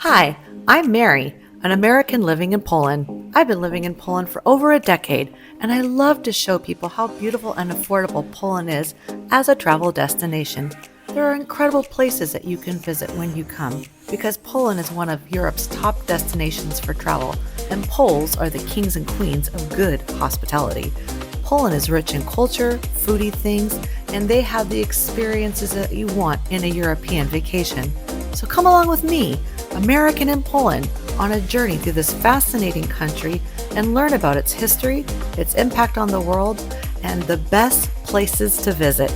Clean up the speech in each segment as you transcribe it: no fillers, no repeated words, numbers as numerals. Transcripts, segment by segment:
Hi, I'm Mary, an American living in Poland. I've been living in Poland for over a decade, and I love to show people how beautiful and affordable Poland is as a travel destination. There are incredible places that you can visit when you come, because Poland is one of Europe's top destinations for travel, and Poles are the kings and queens of good hospitality. Poland is rich in culture, foodie things, and they have the experiences that you want in a European vacation. So come along with me, American in Poland, on a journey through this fascinating country and learn about its history, its impact on the world, and the best places to visit.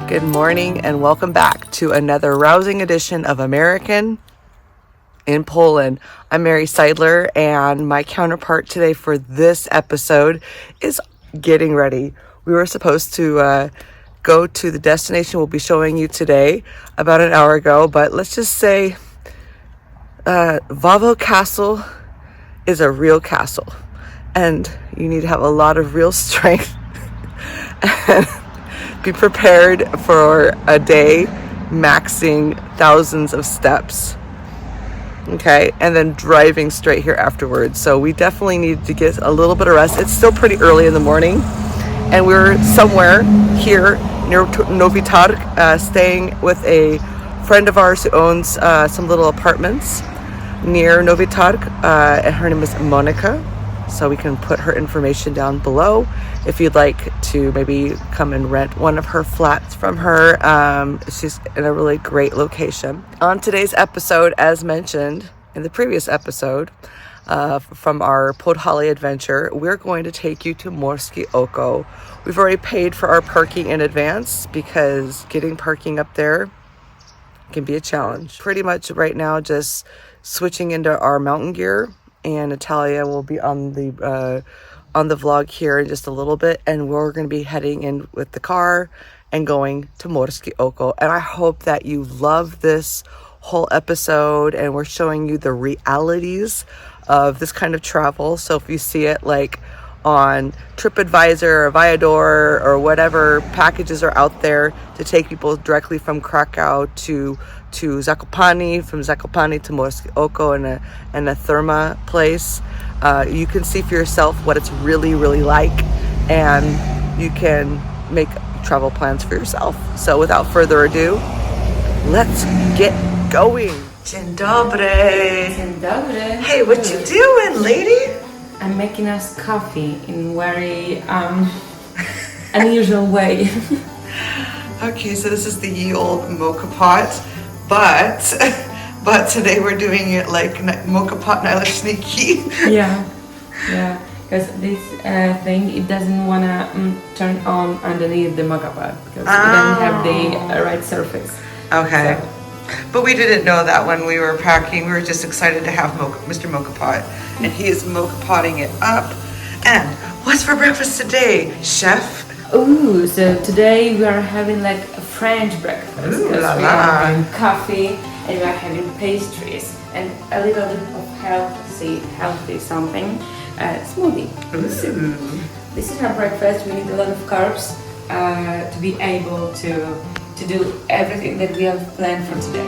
Good morning and welcome back to another rousing edition of American in Poland. I'm Mary Seidler, and my counterpart today for this episode is getting ready. We were supposed to go to the destination we'll be showing you today about an hour ago, but let's just say Wawel Castle is a real castle, and you need to have a lot of real strength and be prepared for a day maxing thousands of steps. Okay, and then driving straight here afterwards. So we definitely need to get a little bit of rest. It's still pretty early in the morning, and we're somewhere here near Novi Targ, staying with a friend of ours who owns some little apartments near Novi Targ, and her name is Monika. So we can put her information down below if you'd like to maybe come and rent one of her flats from her. She's in a really great location. On today's episode, as mentioned in the previous episode from our Podhale adventure, we're going to take you to Morskie Oko. We've already paid for our parking in advance because getting parking up there can be a challenge. Pretty much right now just switching into our mountain gear, and Natalia will be on the vlog here in just a little bit, and we're going to be heading in with the car and going to Morskie Oko. And I hope that you love this whole episode, and we're showing you the realities of this kind of travel. So if you see it like on TripAdvisor or Viador or whatever packages are out there to take people directly from Kraków to Zakopane, from Zakopane to Morskie Oko and a therma place, you can see for yourself what it's really like, and you can make travel plans for yourself. So without further ado, let's get going. Dzień dobry. Dzień dobry. Hey, what you doing, lady? I'm making us coffee in very unusual way. Okay, so this is the ye old mocha pot, but today we're doing it like mocha pot naleśniki. Yeah, because this thing, it doesn't wanna turn on underneath the mocha pot because it doesn't have the right surface. Okay. So. But we didn't know that when we were packing. We were just excited to have Mr. Mocha Pot, and he is mocha potting it up. And what's for breakfast today, chef? Ooh, so today we are having like a French breakfast. Ooh, because la we la. are having coffee and we are having pastries and a little bit of healthy something, smoothie. Ooh. This is our breakfast. We need a lot of carbs to be able to do everything that we have planned for today.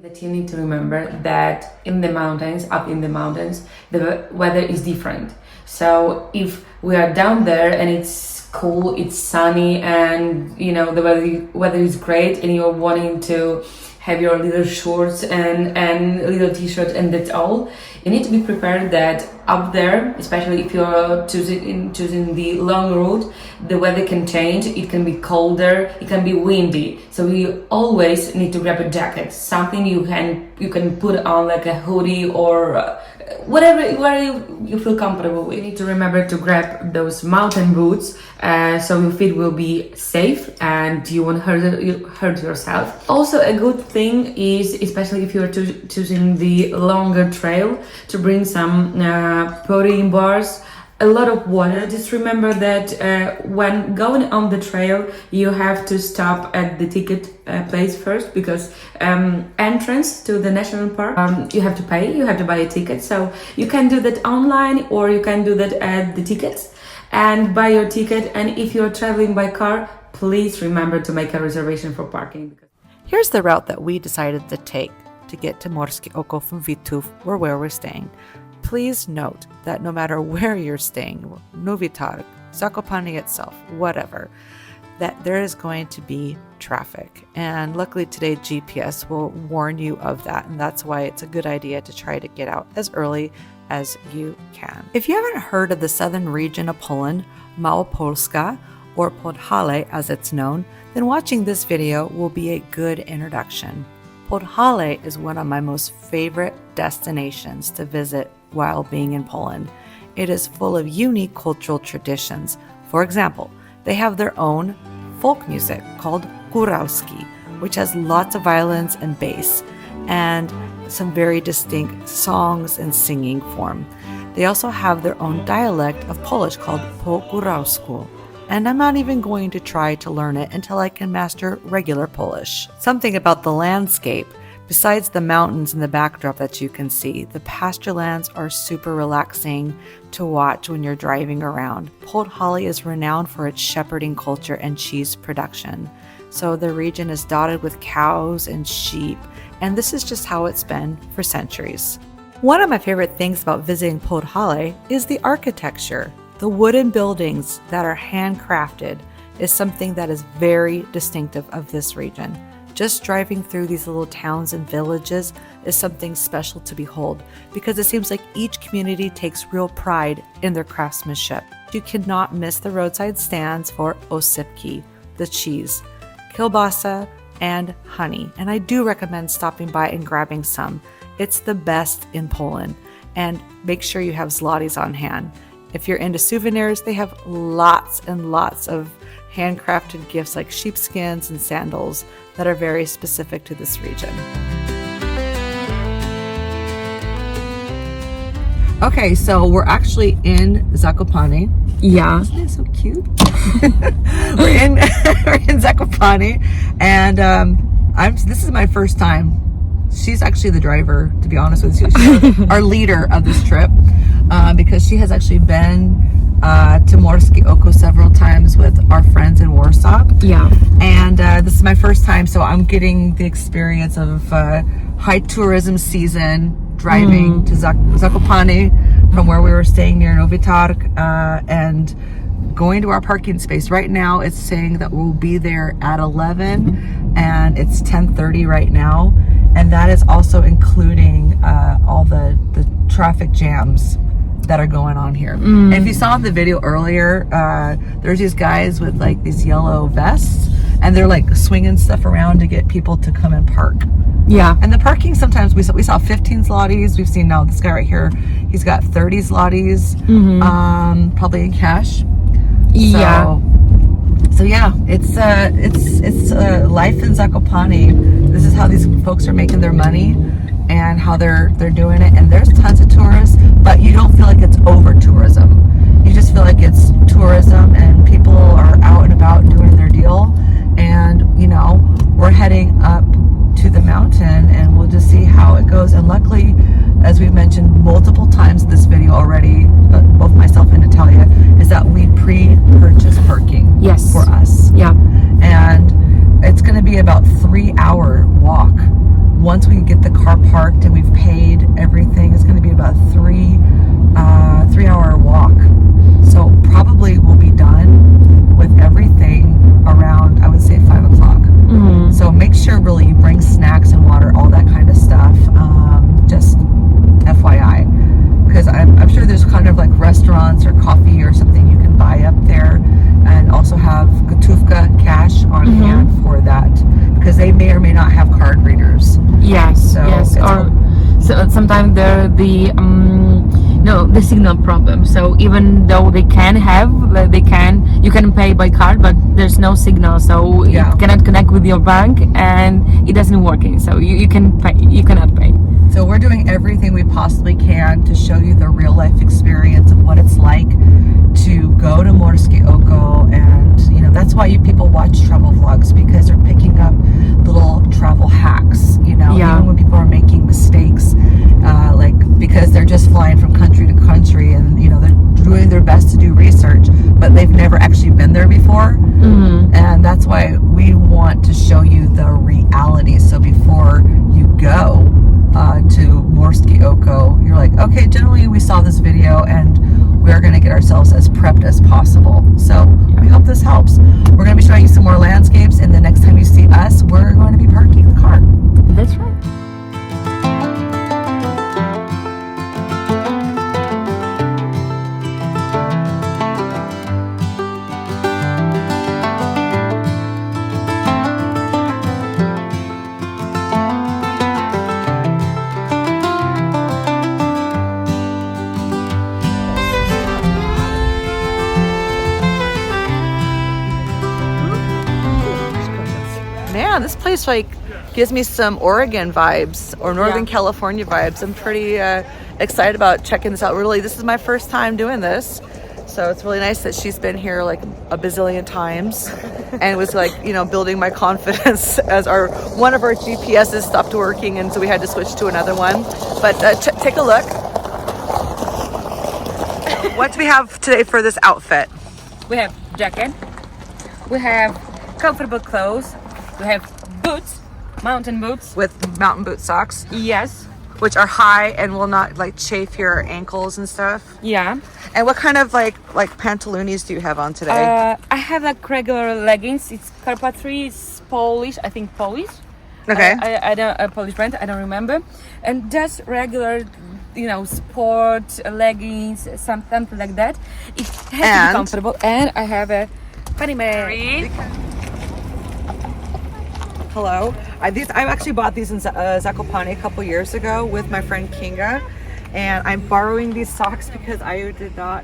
That you need to remember that in the mountains, up in the mountains, the weather is different. So if we are down there and it's cool, it's sunny, and you know the weather is great, and you're wanting to have your little shorts and little t-shirts, and that's all. You need to be prepared that up there, especially if you're choosing the long route, the weather can change. It can be colder, it can be windy. So you always need to grab a jacket, something you can put on, like a hoodie or whatever you feel comfortable with. You need to remember to grab those mountain boots so your feet will be safe and you won't hurt yourself. Also, a good thing is, especially if you're choosing the longer trail, to bring some protein bars, a lot of water. Just remember that when going on the trail, you have to stop at the ticket place first, because entrance to the national park, you have to pay, you have to buy a ticket. So you can do that online, or you can do that at the tickets and buy your ticket. And if you're traveling by car, please remember to make a reservation for parking. Here's the route that we decided to take to get to Morskie Oko from Vitów, or where we're staying. Please note that no matter where you're staying, Novi Targ, Zakopane itself, whatever, that there is going to be traffic. And luckily today GPS will warn you of that, and that's why it's a good idea to try to get out as early as you can. If you haven't heard of the southern region of Poland, Małopolska, or Podhale as it's known, then watching this video will be a good introduction. Podhale is one of my most favorite destinations to visit while being in Poland. It is full of unique cultural traditions. For example, they have their own folk music called góralski, which has lots of violins and bass, and some very distinct songs and singing form. They also have their own dialect of Polish called po góralsku, and I'm not even going to try to learn it until I can master regular Polish. Something about the landscape, besides the mountains and the backdrop that you can see, the pasture lands are super relaxing to watch when you're driving around. Podhale is renowned for its shepherding culture and cheese production. So the region is dotted with cows and sheep, and this is just how it's been for centuries. One of my favorite things about visiting Podhale is the architecture. The wooden buildings that are handcrafted is something that is very distinctive of this region. Just driving through these little towns and villages is something special to behold, because it seems like each community takes real pride in their craftsmanship. You cannot miss the roadside stands for osypki, the cheese, kielbasa, and honey. And I do recommend stopping by and grabbing some. It's the best in Poland. And make sure you have zlotys on hand. If you're into souvenirs, they have lots and lots of handcrafted gifts like sheepskins and sandals that are very specific to this region. Okay, so we're actually in Zakopane. Yeah. Isn't it so cute? we're in Zakopane, and this is my first time. She's actually the driver, to be honest with you. She's our leader of this trip, because she has actually been to Morskie Oko several times with our friends in Warsaw. Yeah. And this is my first time, so I'm getting the experience of high tourism season, driving to Zakopane from where we were staying near Novi Targ, and going to our parking space. Right now it's saying that we'll be there at 11, and it's 10:30 right now, and that is also including all the traffic jams that are going on here. And if you saw in the video earlier, there's these guys with like these yellow vests, and they're like swinging stuff around to get people to come and park. Yeah. And the parking, sometimes we saw 15 zlotys. We've seen now this guy right here, he's got 30 zlotys, probably in cash. Yeah. So yeah, it's life in Zakopane. This is how these folks are making their money and how they're doing it. And there's tons of tourists, but you don't feel like it's over tourism. You just feel like it's tourism and people are out and about doing their deal. And you know, we're heading up to the mountain, and we'll just see how it goes. And luckily, as we've mentioned multiple times in this video already, both myself and Natalia, is that we pre-purchased parking. Yes. For us. Yeah. And it's going to be about 3-hour walk. Once we get the car parked and we've paid everything, it's going to be about a 3-hour walk. So probably we'll be done with everything around, I would say, 5 o'clock. So So make sure really you bring snacks and water, all that kind of stuff. Just FYI, because I'm sure there's kind of like restaurants or coffee or something you can buy up there, and also have gotówka cash on hand for that, because they may or may not have card readers. Yes, So yes. Or so sometimes there the the signal problem. So even though they can have, like you can pay by card, but there's no signal, so it cannot connect with your bank and it doesn't working. So you cannot pay. So we're doing everything we possibly can to show you the real life experience of what it's like to go to Morskie Oko, and that's why people watch travel vlogs, because they're picking up little travel hacks. Even when people are making mistakes, because they're just flying from country to country, and they're doing their best to do research, but they've never actually been there before. And that's why we want to show you the reality. So before you go to Morskie Oko, you're like, okay, generally we saw this video and we're going to get ourselves as prepped as possible. So we hope this helps. We're going to be showing you some more landscapes, and the next time you see us, we're going to be parking the car. That's right. Man, this place gives me some Oregon vibes or Northern California vibes. I'm pretty excited about checking this out. Really, this is my first time doing this, so it's really nice that she's been here like a bazillion times, and was building my confidence as one of our GPSs stopped working, and so we had to switch to another one. But take a look. What do we have today for this outfit? We have jacket. We have comfortable clothes. We have boots, mountain boots. With mountain boot socks? Yes. Which are high and will not chafe your ankles and stuff? Yeah. And what kind of like pantaloonies do you have on today? I have regular leggings. It's Carpatry, it's Polish, I think Polish. Okay. I don't a Polish brand, I don't remember. And just regular, sport leggings, something like that. It has to be comfortable. And I have a funny Mary. Hello. I actually bought these in Zakopane a couple years ago with my friend Kinga, and I'm borrowing these socks because I did not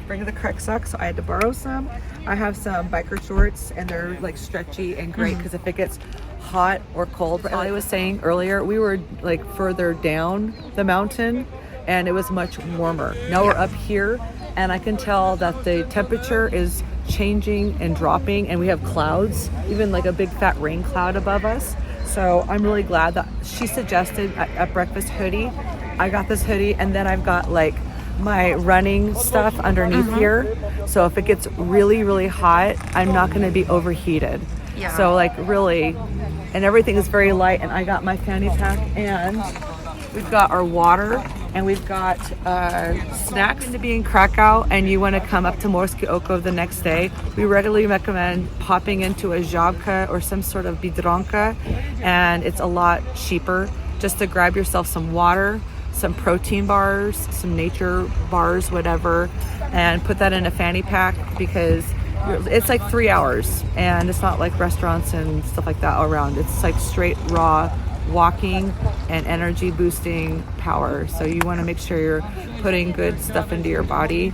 bring the correct socks, so I had to borrow some. I have some biker shorts, and they're stretchy and great because if it gets hot or cold. But I was saying earlier, we were further down the mountain and it was much warmer. Now we're up here, and I can tell that the temperature is changing and dropping, and we have clouds, even a big fat rain cloud above us. So I'm really glad that she suggested a breakfast hoodie. I got this hoodie, and then I've got my running stuff underneath here, so if it gets really, really hot, I'm not going to be overheated. So really, and everything is very light. And I got my fanny pack, and we've got our water, and we've got snacks. To be in Krakow and you want to come up to Morskie Oko the next day, we readily recommend popping into a żabka or some sort of bidronka, and it's a lot cheaper just to grab yourself some water, some protein bars, some nature bars, whatever, and put that in a fanny pack, because it's 3 hours, and it's not like restaurants and stuff like that all around. It's straight raw walking and energy boosting power. So you want to make sure you're putting good stuff into your body,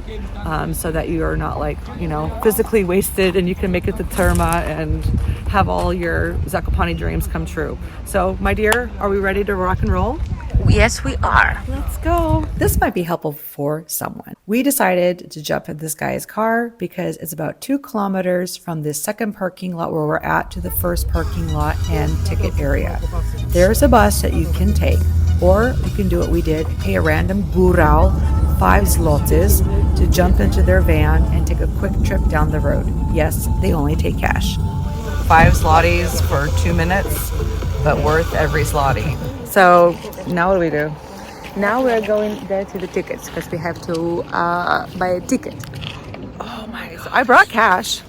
so that you are not physically wasted, and you can make it to Terma and have all your Zakopane dreams come true. So my dear, are we ready to rock and roll? Yes, we are. Let's go. This might be helpful for someone. We decided to jump in this guy's car because it's about 2 kilometers from the second parking lot where we're at to the first parking lot and ticket area. There's a bus that you can take, or you can do what we did, pay a random górał 5 zlotys to jump into their van and take a quick trip down the road. Yes, they only take cash. 5 zlotys for 2 minutes, but worth every zloty. So now what do we do? Now we're going there to the tickets because we have to buy a ticket. Oh my God. I brought cash.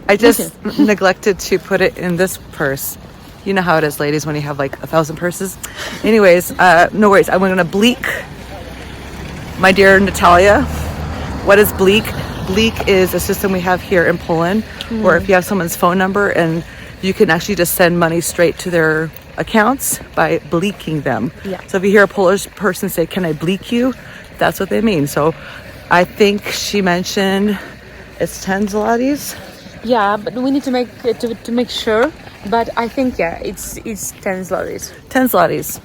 I just neglected to put it in this purse. You know how it is, ladies, when you have like 1,000 purses. Anyways, no worries. I'm going to bleak my dear Natalia. What is bleak? Bleak is a system we have here in Poland where if you have someone's phone number and you can actually just send money straight to their accounts by bleaking them. Yeah. So if you hear a Polish person say, "Can I bleak you?" That's what they mean. So I think she mentioned it's 10 zlotys. Yeah, but we need to make sure. But I think it's 10 zlotys. 10 zlotys.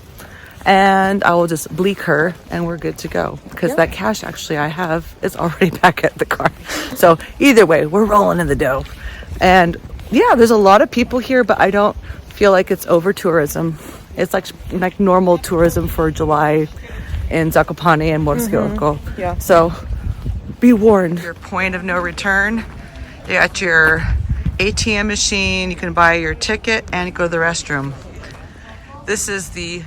And I will just bleak her and we're good to go. Because that cash actually I have is already back at the car. So either way, we're rolling in the dough. And yeah, there's a lot of people here, but I don't feel like it's over tourism. It's like normal tourism for July in Zakopane and Morskie Oko. Yeah. So be warned. Your point of no return. You got your ATM machine. You can buy your ticket and go to the restroom. This is the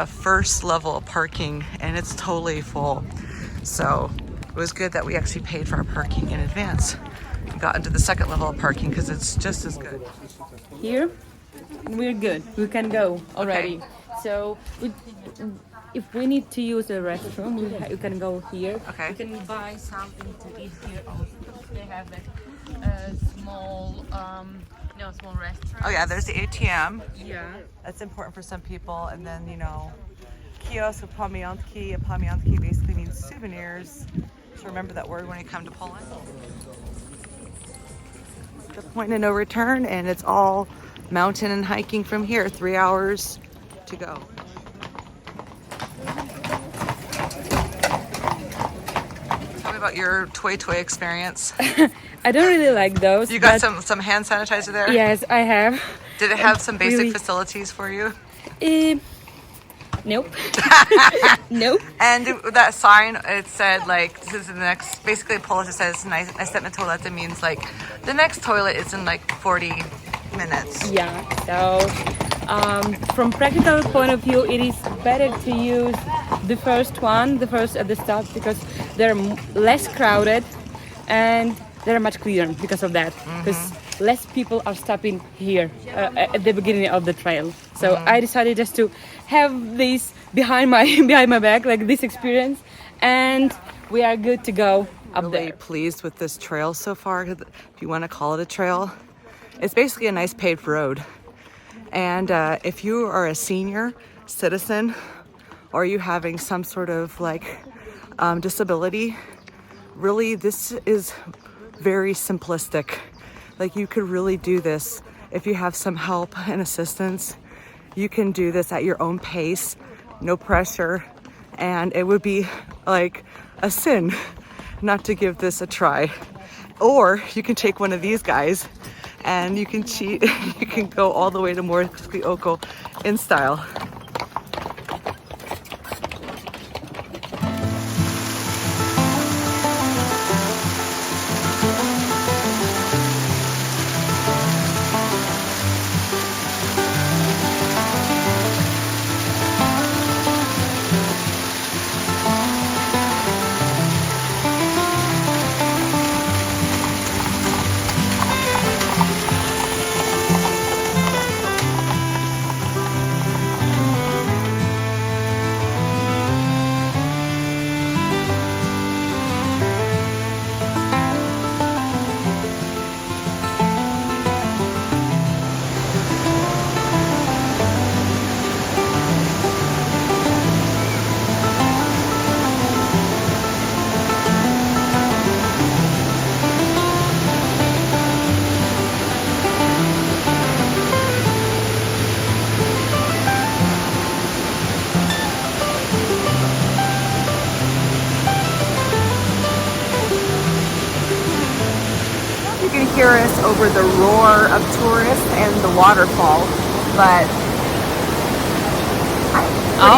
first level of parking and it's totally full. So it was good that we actually paid for our parking in advance. We got into the second level of parking because it's just as good. Here, we're good. We can go already. Okay. So if we need to use the restroom, you can go here. Okay. You can buy something to eat here also. They have like small restaurant. Oh yeah, there's the ATM. Yeah. That's important for some people. And then, kiosk of pamiątki. A pamiątki basically means souvenirs. So remember that word when you come to Poland. The point of no return, and it's all mountain and hiking from here. 3 hours to go. Tell me about your toy experience. I don't really like those. You got some hand sanitizer there? Yes, I have. Did it have some basic Really? facilities for you? Nope. Nope. And that sign, it said like, this is the next, basically in Polish it says, następny toilet. It means like, the next toilet is in like 40 minutes. Yeah, so from practical point of view, it is better to use the first at the start, because they're less crowded and they're much cleaner because of that. Because less people are stopping here at the beginning of the trail. So I decided just to have this behind my back, like this experience, and we are good to go up Really there. pleased with this trail so far, if you want to call it a trail. It's basically a nice paved road. And if you are a senior citizen or you having some sort of like disability, really this is very simplistic. Like you could really do this if you have some help and assistance. You can do this at your own pace, no pressure, and it would be like a sin not to give this a try. Or you can take one of these guys and you can cheat. You can go all the way to Morskie Oko in style. You can hear us over the roar of tourists and the waterfall, but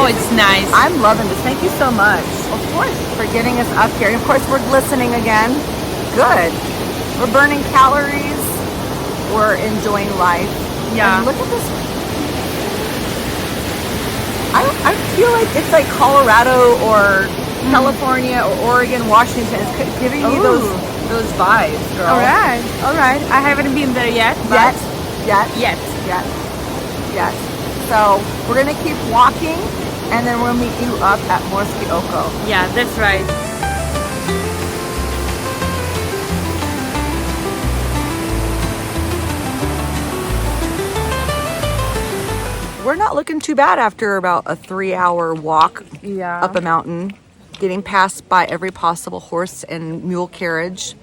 It's nice. I'm loving this. Thank you so much, of course, for getting us up here. And of course, we're glistening again. Good. We're burning calories. We're enjoying life. Yeah. And look at this. I feel like it's like Colorado or California or Oregon, Washington. It's giving me those those vibes, girl. All right. I haven't been there yet, but Yet. So we're gonna keep walking, and then we'll meet you up at Morskie Oko. yeah, that's right. We're not looking too bad after about a 3-hour walk Yeah. up a mountain, getting passed by every possible horse and mule carriage.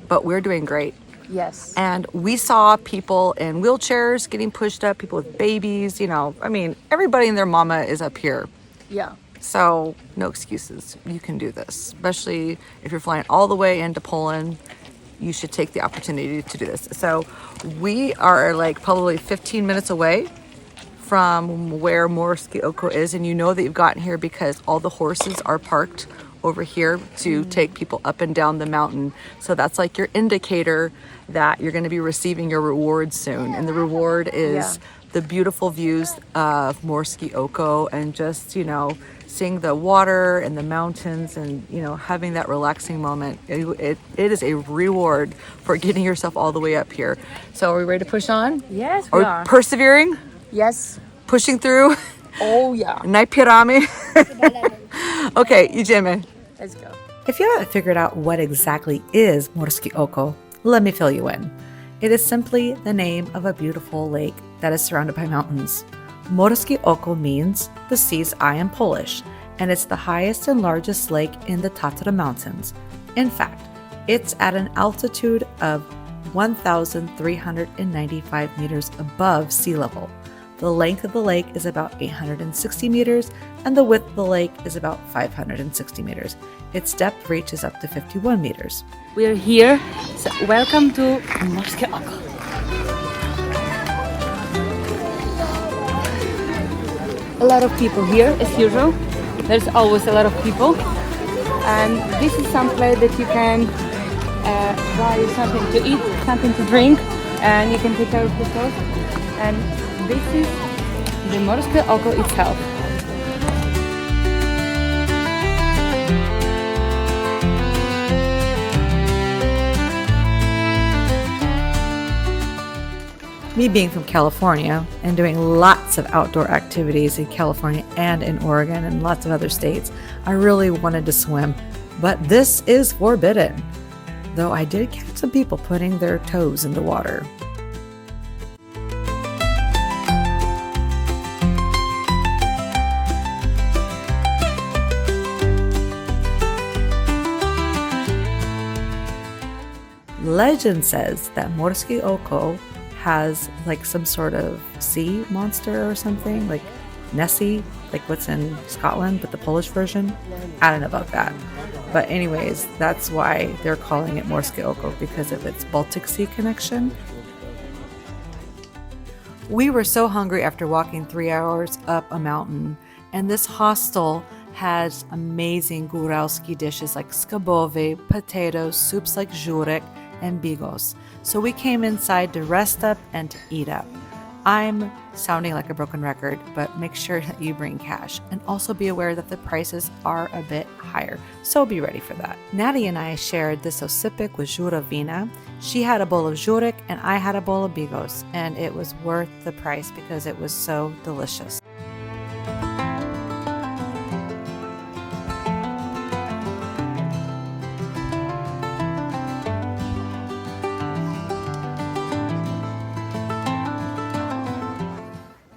But we're doing great. Yes. And we saw people in wheelchairs getting pushed up, people with babies, I mean, everybody and their mama is up here. Yeah. So no excuses. You can do this, especially if you're flying all the way into Poland. You should take the opportunity to do this. So we are like probably 15 minutes away from where Morskie Oko is, and you know that you've gotten here because all the horses are parked over here to take people up and down the mountain. So that's like your indicator that you're going to be receiving your reward soon. And the reward is the beautiful views of Morskie Oko, and just, seeing the water and the mountains, and having that relaxing moment. It is a reward for getting yourself all the way up here. So are we ready to push on? Yes, we are. Persevering, Yes. pushing through. Oh yeah. Najpieramy. Okay, idziemy. Let's go. If you haven't figured out what exactly is Morskie Oko, let me fill you in. It is simply the name of a beautiful lake that is surrounded by mountains. Morskie Oko means the sea's eye in Polish, and it's the highest and largest lake in the Tatra Mountains. In fact, it's at an altitude of 1,395 meters above sea level. The length of the lake is about 860 meters, and the width of the lake is about 560 meters. Its depth reaches up to 51 meters. We're here. So welcome to Morskie Oko. A lot of people here, as usual. There's always a lot of people. And this is some place that you can buy something to eat, something to drink, and you can take care of yourself. And this is the Morskie Oko itself. Me being from California and doing lots of outdoor activities in California and in Oregon and lots of other states, I really wanted to swim, but this is forbidden. Though I did catch some people putting their toes in the water. Legend says that Morskie Oko has like some sort of sea monster or something, like Nessie, like what's in Scotland, but the Polish version. I don't know about that. But anyways, that's why they're calling it Morskie Oko, because of its Baltic Sea connection. We were so hungry after walking 3 hours up a mountain, and this hostel has amazing góralski dishes like schabowy, potatoes, soups like żurek, and bigos. So we came inside to rest up and to eat up. I'm sounding like a broken record, but make sure that you bring cash, and also be aware that the prices are a bit higher, so be ready for that. Natalia and I shared this osypek with żurawina. She had a bowl of żurek and I had a bowl of bigos, and it was worth the price because it was so delicious.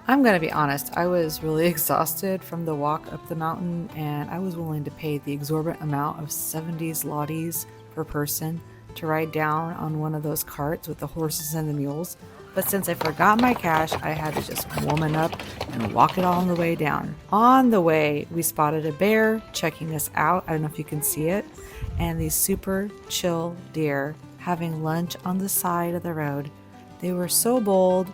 I'm going to be honest, I was really exhausted from the walk up the mountain, and I was willing to pay the exorbitant amount of 70 zlotys per person to ride down on one of those carts with the horses and the mules. But since I forgot my cash, I had to just woman up and walk it all on the way down. On the way, we spotted a bear checking us out. I don't know if you can see it. And these super chill deer having lunch on the side of the road. They were so bold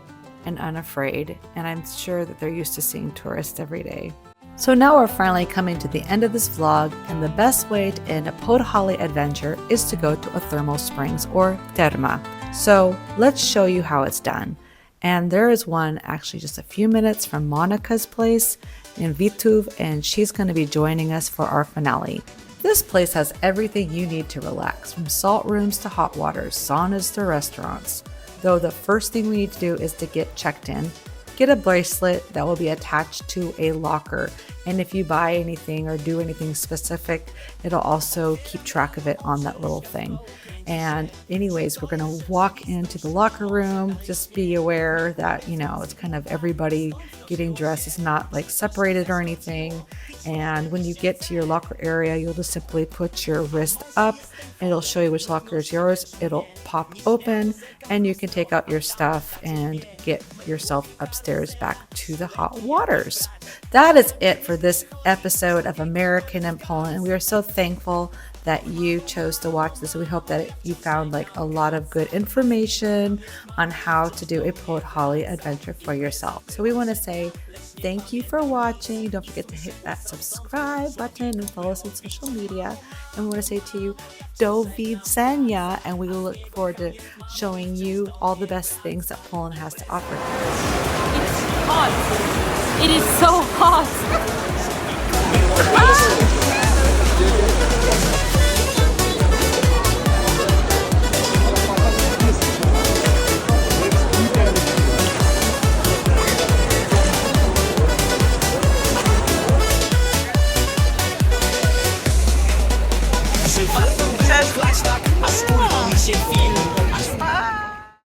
and unafraid, and I'm sure that they're used to seeing tourists every day. So now we're finally coming to the end of this vlog, and the best way to end a Podhale adventure is to go to a thermal springs or terma. So let's show you how it's done. And there is one actually just a few minutes from Monika's place in Vitów, and she's going to be joining us for our finale. This place has everything you need to relax, from salt rooms to hot waters, saunas to restaurants. Though the first thing we need to do is to get checked in. Get a bracelet that will be attached to a locker. And if you buy anything or do anything specific, it'll also keep track of it on that little thing. And anyways, we're going to walk into the locker room. Just be aware that, it's kind of everybody getting dressed. It's not like separated or anything. And when you get to your locker area, you'll just simply put your wrist up and it'll show you which locker is yours. It'll pop open and you can take out your stuff and get yourself upstairs back to the hot waters. That is it for this episode of American in Poland. We are so thankful that you chose to watch this. We hope that you found a lot of good information on how to do a Podhale adventure for yourself. So we want to say thank you for watching. Don't forget to hit that subscribe button and follow us on social media. And we want to say to you, do widzenia, and we will look forward to showing you all the best things that Poland has to offer. It's hot. It is so hot.